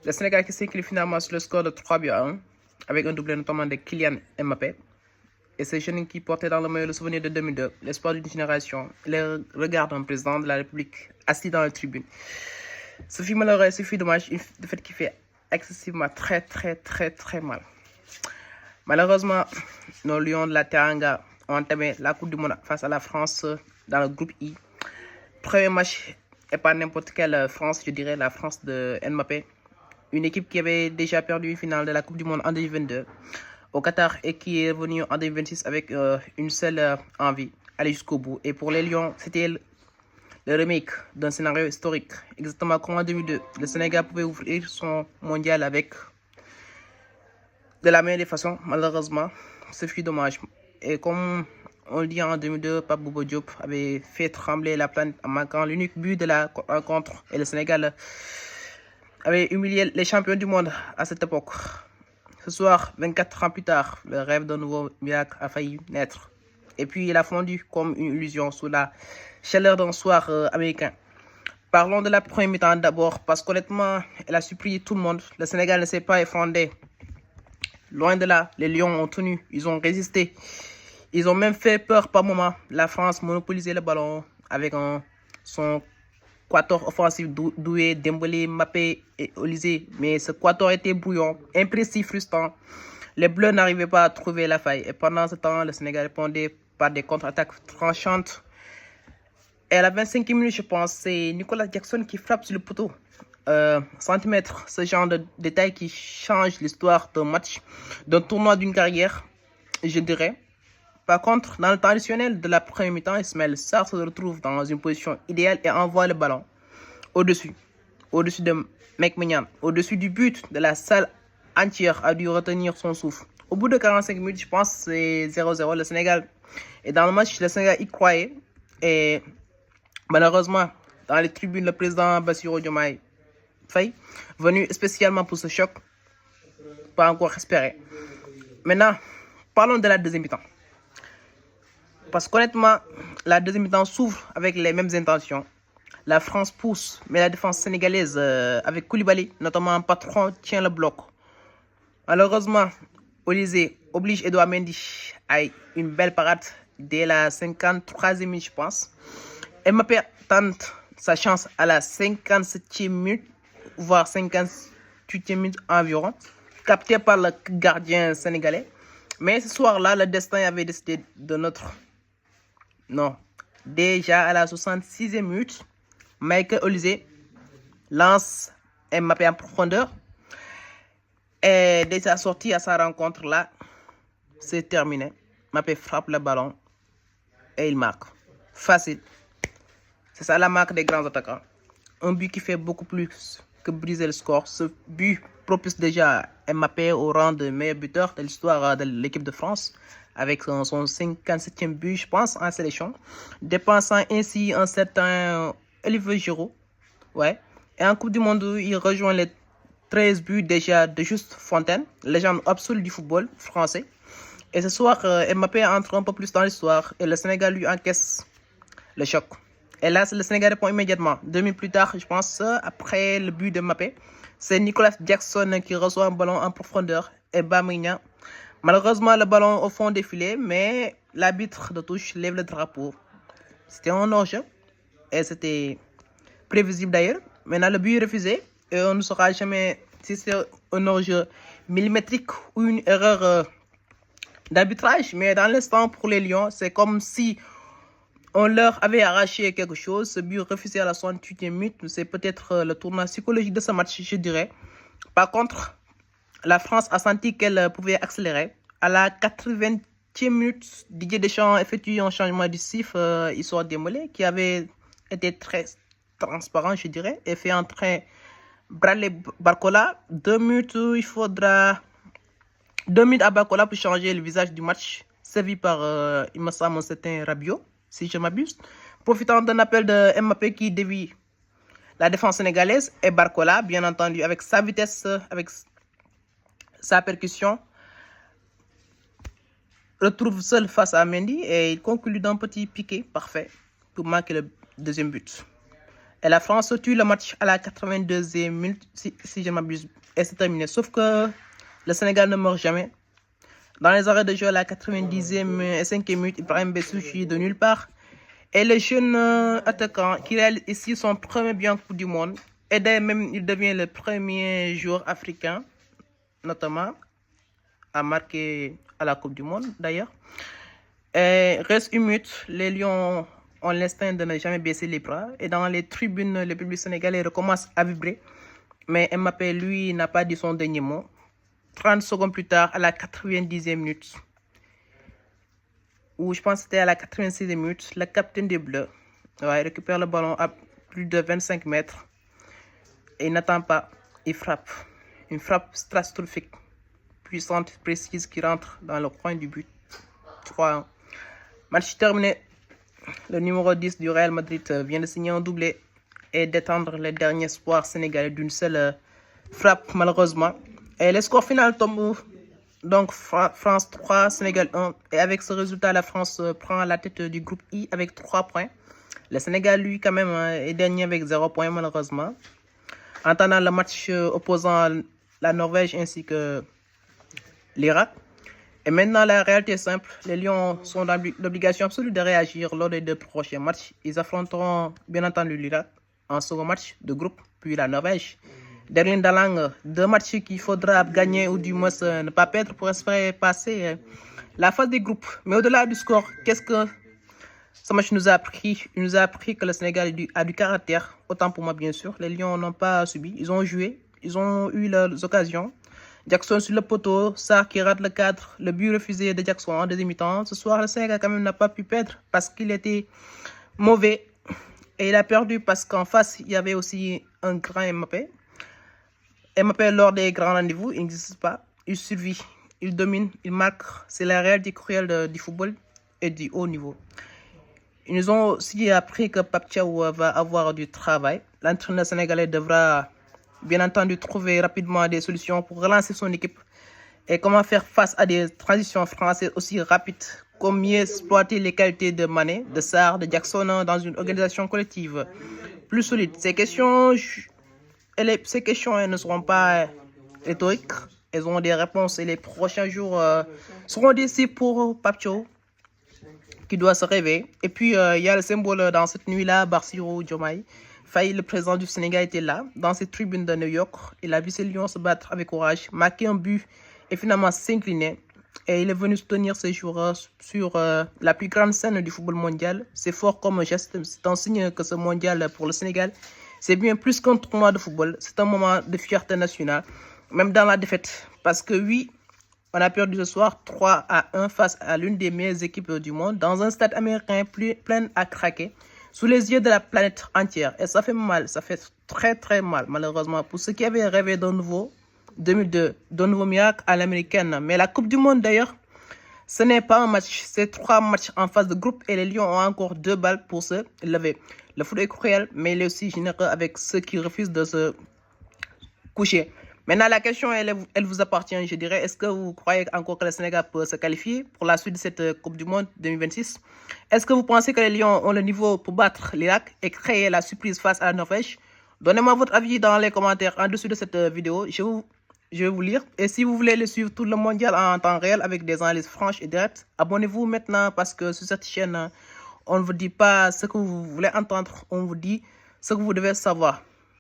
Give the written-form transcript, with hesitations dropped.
Le Sénégal qui s'incline finalement sur le score de 3-1, avec un doublé notamment de Kylian Mbappé. Et ces jeunes qui portaient dans le maillot le souvenir de 2002, l'espoir d'une génération, les regardent un président de la République assis dans la tribune. Ce fut malheureux, ce fut dommage, le fait qui fait excessivement très mal. Malheureusement, nos Lions de la Teranga ont entamé la Coupe du Monde face à la France dans le groupe I. Premier match, et pas n'importe quelle France, je dirais la France de Mbappé. Une équipe qui avait déjà perdu une finale de la Coupe du Monde en 2022 au Qatar et qui est revenue en 2026 avec une seule envie, aller jusqu'au bout. Et pour les Lions, c'était le remake d'un scénario historique. Exactement comme en 2002, le Sénégal pouvait ouvrir son mondial avec de la meilleure des façons. Malheureusement, ce fut dommage. Et comme on le dit en 2002, Pape Bouba Diop avait fait trembler la planète en marquant l'unique but de la rencontre. Et le Sénégal avait humilié les champions du monde à cette époque. Ce soir, 24 ans plus tard, le rêve d'un nouveau miracle a failli naître. Et puis il a fondu comme une illusion sous la chaleur d'un soir américain. Parlons de la première mi-temps d'abord, parce qu'honnêtement, elle a surpris tout le monde. Le Sénégal ne s'est pas effondré. Loin de là, les Lions ont tenu, ils ont résisté. Ils ont même fait peur par moments. La France monopolisait le ballon avec son quator offensif Doué, Dembélé, Mbappé et Olysée. Mais ce quator était brouillon, imprécis, frustrant. Les Bleus n'arrivaient pas à trouver la faille. Et pendant ce temps, le Sénégal répondait par des contre-attaques tranchantes. Et à la 25e minute, je pense, c'est Nicolas Jackson qui frappe sur le poteau. Centimètre, ce genre de détail qui change l'histoire d'un match, d'un tournoi, d'une carrière, je dirais. Par contre, dans le temps additionnel de la première mi-temps, Ismaël Sarr se retrouve dans une position idéale et envoie le ballon au-dessus de Mekmenyan, au-dessus du but. De la salle entière a dû retenir son souffle. Au bout de 45 minutes, je pense c'est 0-0. Le Sénégal est dans le match, le Sénégal y croyait. Et malheureusement, dans les tribunes, le président Bassirou Diomaye Faye, venu spécialement pour ce choc, pas encore espéré. Maintenant, parlons de la deuxième mi-temps. Parce qu'honnêtement, la deuxième mi-temps s'ouvre avec les mêmes intentions. La France pousse, mais la défense sénégalaise, avec Koulibaly, notamment un patron, tient le bloc. Malheureusement, Olysée oblige Edouard Mendy à une belle parade dès la 53e minute, je pense. Mbappé tente sa chance à la 57e minute, voire 58e minute environ, capté par le gardien sénégalais. Mais ce soir-là, le destin avait décidé de notre... Non. Déjà à la 66e minute, Michael Olysée lance Mbappé en profondeur. Et dès sa sortie à sa rencontre là, c'est terminé. Mbappé frappe le ballon et il marque. Facile. C'est ça la marque des grands attaquants. Un but qui fait beaucoup plus que briser le score. Ce but propulse déjà Mbappé au rang de meilleur buteur de l'histoire de l'équipe de France, avec son 57e but, je pense, en sélection, dépensant ainsi un certain Olivier Giroud. Ouais. Et en Coupe du Monde, il rejoint les 13 buts déjà de Juste Fontaine, légende absolue du football français. Et ce soir, Mbappé entre un peu plus dans l'histoire et le Sénégal lui encaisse le choc. Et là, le Sénégal répond immédiatement. 2 minutes plus tard, je pense, après le but de Mbappé, c'est Nicolas Jackson qui reçoit un ballon en profondeur et Bamigna. Malheureusement, le ballon au fond défilé, mais l'arbitre de touche lève le drapeau. C'était un hors-jeu et c'était prévisible d'ailleurs. Maintenant, le but est refusé et on ne saura jamais si c'est un hors-jeu millimétrique ou une erreur d'arbitrage. Mais dans l'instant, pour les Lions, c'est comme si on leur avait arraché quelque chose. Ce but refusé à la 68e minute, c'est peut-être le tournoi psychologique de ce match, je dirais. Par contre, la France a senti qu'elle pouvait accélérer. À la 80e minute, Didier Deschamps effectue un changement décisif. Ils sont démolés, qui avait été très transparent, je dirais, et fait entrer Bradley Barcola. 2 minutes, il faudra 2 minutes à Barcola pour changer le visage du match, servi par, il me semble, un certain Rabiot, si je m'abuse. Profitant d'un appel de Mbappé qui dévie la défense sénégalaise, et Barcola, bien entendu, avec sa vitesse, avec sa percussion, retrouve seul face à Mendy et il conclut d'un petit piqué parfait pour marquer le deuxième but. Et la France tue le match à la 82e minute, si je ne m'abuse, et c'est terminé. Sauf que le Sénégal ne meurt jamais. Dans les arrêts de jeu à la 90e et 5e minute, Ibrahim Bessouchi de nulle part. Et le jeune attaquant qui réalise ici son premier bien coup du monde. Et d'ailleurs même, il devient le premier joueur africain, notamment, à marquer à la Coupe du Monde d'ailleurs. Et reste une minute, les Lions ont l'instinct de ne jamais baisser les bras. Et dans les tribunes, le public sénégalais recommence à vibrer. Mais Mbappé, lui, n'a pas dit son dernier mot. 30 secondes plus tard, à la 90e minute, ou je pense que c'était à la 86e minute, le capitaine des Bleus récupère le ballon à plus de 25 mètres. Et il n'attend pas, il frappe. Une frappe stratosphérique, puissante, précise, qui rentre dans le coin du but. 3-1. Match terminé. Le numéro 10 du Real Madrid vient de signer un doublé et d'étendre les derniers espoirs sénégalais d'une seule frappe, malheureusement. Et le score final tombe donc France 3, Sénégal 1. Et avec ce résultat, la France prend la tête du groupe I avec 3 points. Le Sénégal, lui, quand même, est dernier avec 0 points, malheureusement. En attendant le match opposant la Norvège ainsi que l'Irak. Et maintenant, la réalité est simple. Les Lions sont dans l'obligation absolue de réagir lors des 2 prochains matchs. Ils affronteront, bien entendu, l'Irak en second match de groupe, puis la Norvège. Derrière Dalang, 2 matchs qu'il faudra gagner ou du moins ne pas perdre pour espérer passer la phase des groupes. Mais au-delà du score, qu'est-ce que ce match nous a appris? Il nous a appris que le Sénégal a du caractère, autant pour moi bien sûr. Les Lions n'ont pas subi, ils ont joué, ils ont eu leurs occasions. Jackson sur le poteau, Sarr qui rate le cadre, le but refusé de Jackson en deuxième mi-temps. Ce soir, le Sénégal quand même n'a pas pu perdre parce qu'il était mauvais. Et il a perdu parce qu'en face, il y avait aussi un grand Mbappé. Mbappé, lors des grands rendez-vous, il n'existe pas. Il survit, il domine, il marque. C'est la réalité cruelle du football et du haut niveau. Ils nous ont aussi appris que Pape Thiaw va avoir du travail. L'entraîneur sénégalais devra bien entendu trouver rapidement des solutions pour relancer son équipe et comment faire face à des transitions françaises aussi rapides, comme mieux exploiter les qualités de Mané, de Sarr, de Jackson dans une organisation collective plus solide. Ces questions ne seront pas rhétoriques, elles auront des réponses et les prochains jours seront décisifs pour Pape Thiaw qui doit se réveiller. Et puis il y a le symbole dans cette nuit-là, Bassirou Diomaye Faye, le président du Sénégal, était là, dans ses tribunes de New York. Il a vu ses Lions se battre avec courage, marquer un but et finalement s'incliner. Et il est venu soutenir ses joueurs sur la plus grande scène du football mondial. C'est fort comme geste, c'est un signe que ce mondial pour le Sénégal, c'est bien plus qu'un tournoi de football. C'est un moment de fierté nationale, même dans la défaite. Parce que oui, on a perdu ce soir 3-1 face à l'une des meilleures équipes du monde, dans un stade américain plein à craquer, sous les yeux de la planète entière. Et ça fait mal, ça fait très très mal, malheureusement, pour ceux qui avaient rêvé d'un nouveau 2002, d'un nouveau miracle à l'américaine. Mais la Coupe du Monde d'ailleurs, ce n'est pas un match, c'est 3 matchs en phase de groupe et les Lions ont encore 2 balles pour se lever. Le foot est cruel, mais il est aussi généreux avec ceux qui refusent de se coucher. Maintenant, la question, elle vous appartient, je dirais. Est-ce que vous croyez encore que le Sénégal peut se qualifier pour la suite de cette Coupe du Monde 2026? Est-ce que vous pensez que les Lions ont le niveau pour battre l'Irak et créer la surprise face à la Norvège? Donnez-moi votre avis dans les commentaires en dessous de cette vidéo. Je vais vous lire. Et si vous voulez le suivre tout le mondial en temps réel avec des analyses franches et directes, abonnez-vous maintenant parce que sur cette chaîne, on ne vous dit pas ce que vous voulez entendre, on vous dit ce que vous devez savoir.